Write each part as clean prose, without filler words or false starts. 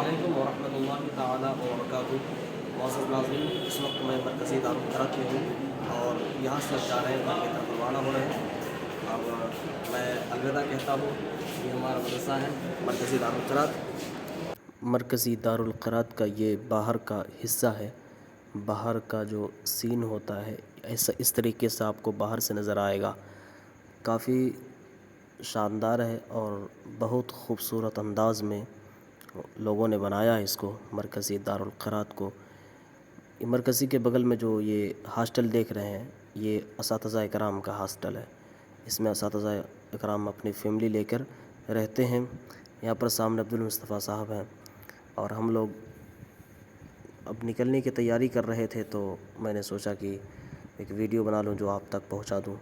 علیکم ورحمۃ اللہ تعالیٰ وبرکاتہ۔ معزز ناظرین، اس وقت میں مرکزی دارالقرات میں ہوں اور یہاں سے جا رہے ہیں گھر کی طرف روانہ ہو رہے ہیں۔ اب میں الوداع کہتا ہوں۔ یہ ہمارا مدرسہ ہے مرکزی دارالقرات۔ مرکزی دارالقرات کا یہ باہر کا حصہ ہے۔ باہر کا جو سین ہوتا ہے اس طریقے سے آپ کو باہر سے نظر آئے گا۔ کافی شاندار ہے اور بہت خوبصورت انداز میں لوگوں نے بنایا ہے اس کو، مرکزی دارالقرات کو۔ مرکزی کے بغل میں جو یہ ہاسٹل دیکھ رہے ہیں، یہ اساتذہ اکرام کا ہاسٹل ہے۔ اس میں اساتذہ اکرام اپنی فیملی لے کر رہتے ہیں۔ یہاں پر سامنے عبدالمصطفیٰ صاحب ہیں اور ہم لوگ اب نکلنے کی تیاری کر رہے تھے، تو میں نے سوچا کہ ایک ویڈیو بنا لوں جو آپ تک پہنچا دوں۔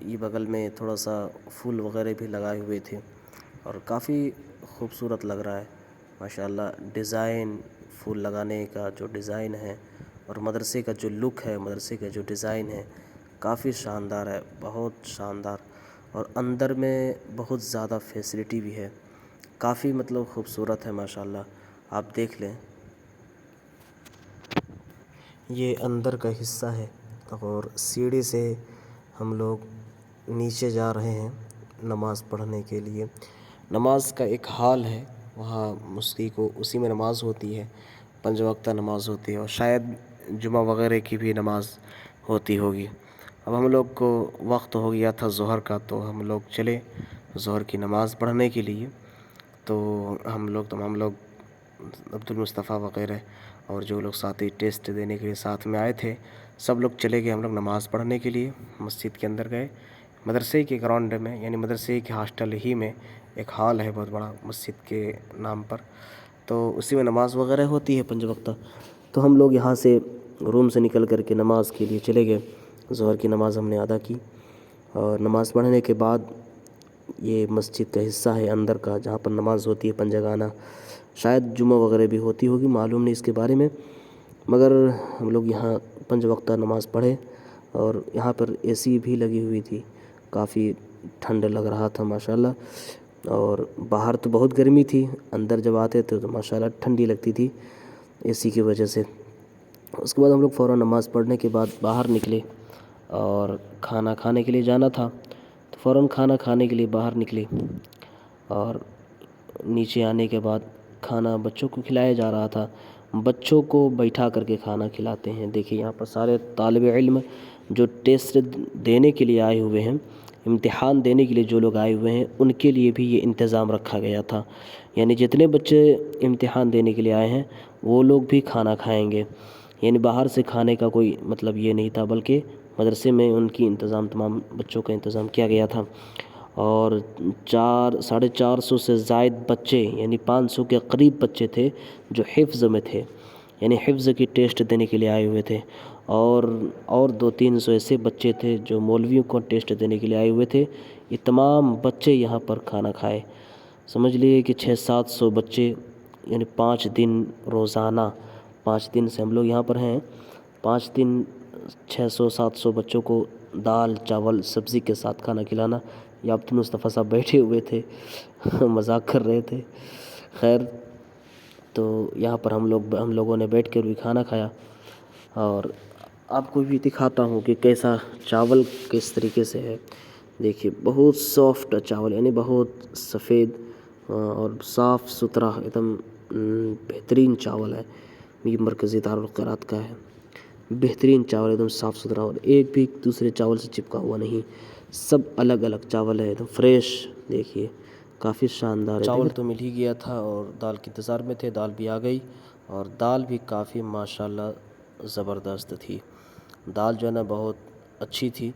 یہ بغل میں تھوڑا سا پھول وغیرہ بھی لگائے ہوئے تھے اور کافی خوبصورت لگ رہا ہے ماشاءاللہ۔ ڈیزائن پھول لگانے کا جو ڈیزائن ہے اور مدرسے کا جو لک ہے، مدرسے کا جو ڈیزائن ہے، کافی شاندار ہے، بہت شاندار۔ اور اندر میں بہت زیادہ فیسلٹی بھی ہے، کافی خوبصورت ہے ماشاءاللہ۔ آپ دیکھ لیں، یہ اندر کا حصہ ہے اور سیڑھی سے ہم لوگ نیچے جا رہے ہیں نماز پڑھنے کے لیے۔ نماز کا ایک ہال ہے، وہاں مسکی کو اسی میں نماز ہوتی ہے، 5 وقتہ نماز ہوتی ہے اور شاید جمعہ وغیرہ کی بھی نماز ہوتی ہوگی۔ اب ہم لوگ کو وقت ہو گیا تھا ظہر کا، تو ہم لوگ چلے ظہر کی نماز پڑھنے کے لیے۔ تو تمام لوگ عبدالمصطفیٰ وغیرہ اور جو لوگ ساتھی ٹیسٹ دینے کے لیے ساتھ میں آئے تھے، سب لوگ چلے گئے ہم لوگ نماز پڑھنے کے لیے۔ مسجد کے اندر گئے، مدرسے کے گراؤنڈ میں، یعنی مدرسے کے ہاسٹل ہی میں ایک ہال ہے بہت بڑا مسجد کے نام پر، تو اسی میں نماز وغیرہ ہوتی ہے 5 وقتہ۔ تو ہم لوگ یہاں سے روم سے نکل کر کے نماز کے لیے چلے گئے۔ ظہر کی نماز ہم نے ادا کی اور نماز پڑھنے کے بعد یہ مسجد کا حصہ ہے اندر کا، جہاں پر نماز ہوتی ہے پنجگانہ، شاید جمعہ وغیرہ بھی ہوتی ہوگی، معلوم نہیں اس کے بارے میں، مگر ہم لوگ یہاں 5 وقتہ نماز پڑھے اور یہاں پر اے سی بھی لگی ہوئی تھی، کافی ٹھنڈ لگ رہا تھا ماشاءاللہ۔ اور باہر تو بہت گرمی تھی، اندر جب آتے تھے تو ماشاءاللہ ٹھنڈی لگتی تھی اے سی کی وجہ سے۔ اس کے بعد ہم لوگ فوراً نماز پڑھنے کے بعد باہر نکلے اور کھانا کھانے کے لیے جانا تھا، تو فوراً کھانا کھانے کے لیے باہر نکلے اور نیچے آنے کے بعد کھانا بچوں کو کھلایا جا رہا تھا۔ بچوں کو بیٹھا کر کے کھانا کھلاتے ہیں۔ دیکھیے یہاں پر سارے طالب علم جو ٹیسٹ دینے کے لیے آئے ہوئے ہیں، امتحان دینے کے لیے جو لوگ آئے ہوئے ہیں، ان کے لیے بھی یہ انتظام رکھا گیا تھا، یعنی جتنے بچے امتحان دینے کے لیے آئے ہیں وہ لوگ بھی کھانا کھائیں گے، یعنی باہر سے کھانے کا کوئی یہ نہیں تھا، بلکہ مدرسے میں ان کی انتظام، تمام بچوں کا انتظام کیا گیا تھا۔ اور 450 سے زائد بچے، یعنی 500 کے قریب بچے تھے جو حفظ میں تھے، یعنی حفظ کی ٹیسٹ دینے کے لیے آئے ہوئے تھے، اور 200-300 ایسے بچے تھے جو مولویوں کو ٹیسٹ دینے کے لیے آئے ہوئے تھے۔ یہ تمام بچے یہاں پر کھانا کھائے، سمجھ لیے کہ 600-700 بچے، یعنی 5 دن روزانہ، 5 دن سے ہم لوگ یہاں پر ہیں، 5 دن 600-700 بچوں کو دال چاول سبزی کے ساتھ کھانا کھلانا۔ یہ عبدالمصطفیٰ صاحب بیٹھے ہوئے تھے مذاق کر رہے تھے۔ خیر، تو یہاں پر ہم لوگوں نے بیٹھ کر بھی کھانا کھایا اور آپ کو بھی دکھاتا ہوں کہ کیسا چاول کس طریقے سے ہے۔ دیکھیے بہت سافٹ چاول، یعنی بہت سفید اور صاف ستھرا، ایک دم بہترین چاول ہے۔ یہ مرکزی دارالقرات کا ہے، بہترین چاول، ایک دم صاف ستھرا، اور ایک بھی دوسرے چاول سے چپکا ہوا نہیں، سب الگ الگ چاول ہے، ایک دم فریش۔ دیکھیے کافی شاندار ہے۔ چاول تو مل ہی گیا تھا اور دال کے انتظار میں تھے، دال بھی آ گئی اور دال بھی کافی ماشاءاللہ زبردست تھی۔ دال جو ہے نا بہت اچھی تھی،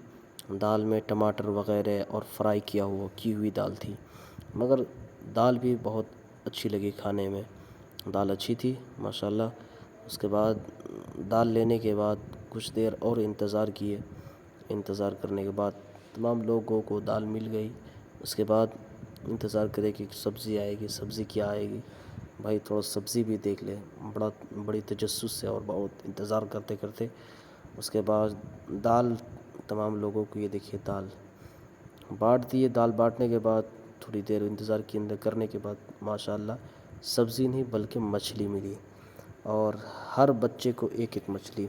دال میں ٹماٹر وغیرہ اور فرائی کی ہوئی دال تھی، مگر دال بھی بہت اچھی لگی کھانے میں، دال اچھی تھی ماشاءاللہ۔ اس کے بعد دال لینے کے بعد کچھ دیر اور انتظار کیے، انتظار کرنے کے بعد تمام لوگوں کو دال مل گئی۔ اس کے بعد انتظار کرے کہ سبزی آئے گی، سبزی کیا آئے گی، بھائی تھوڑا سبزی بھی دیکھ لیں، بڑی تجسس سے اور بہت انتظار کرتے کرتے اس کے بعد دال تمام لوگوں کو، یہ دیکھیے دال بانٹ دیے۔ دال بانٹنے کے بعد تھوڑی دیر انتظار کرنے کے بعد ماشاءاللہ سبزی نہیں بلکہ مچھلی ملی، اور ہر بچے کو ایک ایک مچھلی،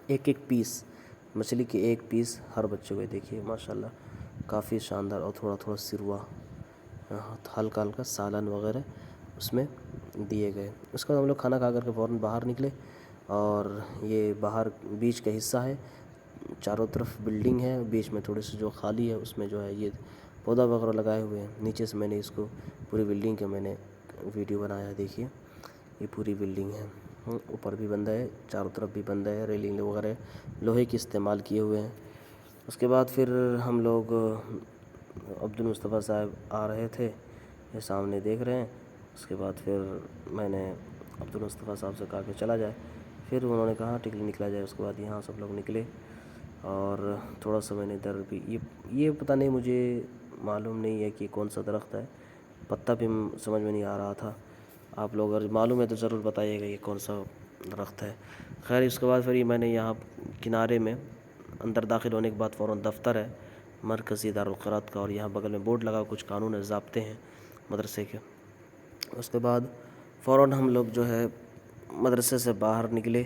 ایک ایک پیس مچھلی کے ایک پیس ہر بچے کو۔ دیکھیے ماشاءاللہ کافی شاندار، اور تھوڑا تھوڑا سروا، ہلکا ہلکا سالن وغیرہ اس میں دیے گئے۔ اس کے بعد ہم لوگ کھانا کھا کر کے فوراً باہر نکلے، اور یہ باہر بیچ کا حصہ ہے، چاروں طرف بلڈنگ ہے، بیچ میں تھوڑی سی جو خالی ہے اس میں جو ہے یہ پودا وغیرہ لگائے ہوئے ہیں۔ نیچے سے میں نے اس کو پوری بلڈنگ کے میں نے ویڈیو بنایا ہے۔ دیکھیے یہ پوری بلڈنگ ہے، اوپر بھی بندہ ہے، چاروں طرف بھی بندہ ہے، ریلنگ وغیرہ لوہے کی استعمال کیے ہوئے ہیں۔ اس کے بعد پھر ہم لوگ، عبدالمصطفیٰ صاحب آ رہے تھے، یہ سامنے دیکھ رہے ہیں۔ اس کے بعد پھر میں نے عبدالمصطفیٰ صاحب سے کہا کہ چلا جائے، پھر انہوں نے کہا ٹھیک نکلا جائے۔ اس کے بعد یہاں سب لوگ نکلے، اور تھوڑا سا میں نے ادھر بھی، یہ پتہ نہیں، مجھے معلوم نہیں ہے کہ کون سا درخت ہے، پتہ بھی سمجھ میں نہیں آ رہا تھا۔ آپ لوگ اگر معلوم ہے تو ضرور بتائیے گا یہ کون سا درخت ہے۔ خیر اس کے بعد پھر یہ میں نے یہاں کنارے میں اندر داخل ہونے کے بعد فوراً دفتر ہے مرکزی دارالقرات کا، اور یہاں بغل میں بورڈ لگا، کچھ قانون اور ضابطے ہیں مدرسے کے۔ اس کے بعد فوراً ہم لوگ جو ہے مدرسے سے باہر نکلے،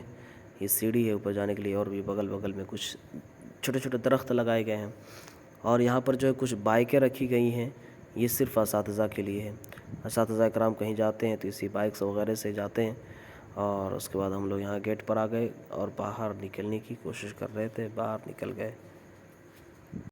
یہ سیڑھی ہے اوپر جانے کے لیے، اور بھی بغل بغل میں کچھ چھوٹے چھوٹے درخت لگائے گئے ہیں، اور یہاں پر جو ہے کچھ بائکیں رکھی گئی ہیں، یہ صرف اساتذہ کے لیے ہے۔ اساتذہ کرام کہیں جاتے ہیں تو اسی بائکس وغیرہ سے جاتے ہیں۔ اور اس کے بعد ہم لوگ یہاں گیٹ پر آ گئے، اور باہر نکلنے کی کوشش کر رہے تھے، باہر نکل گئے۔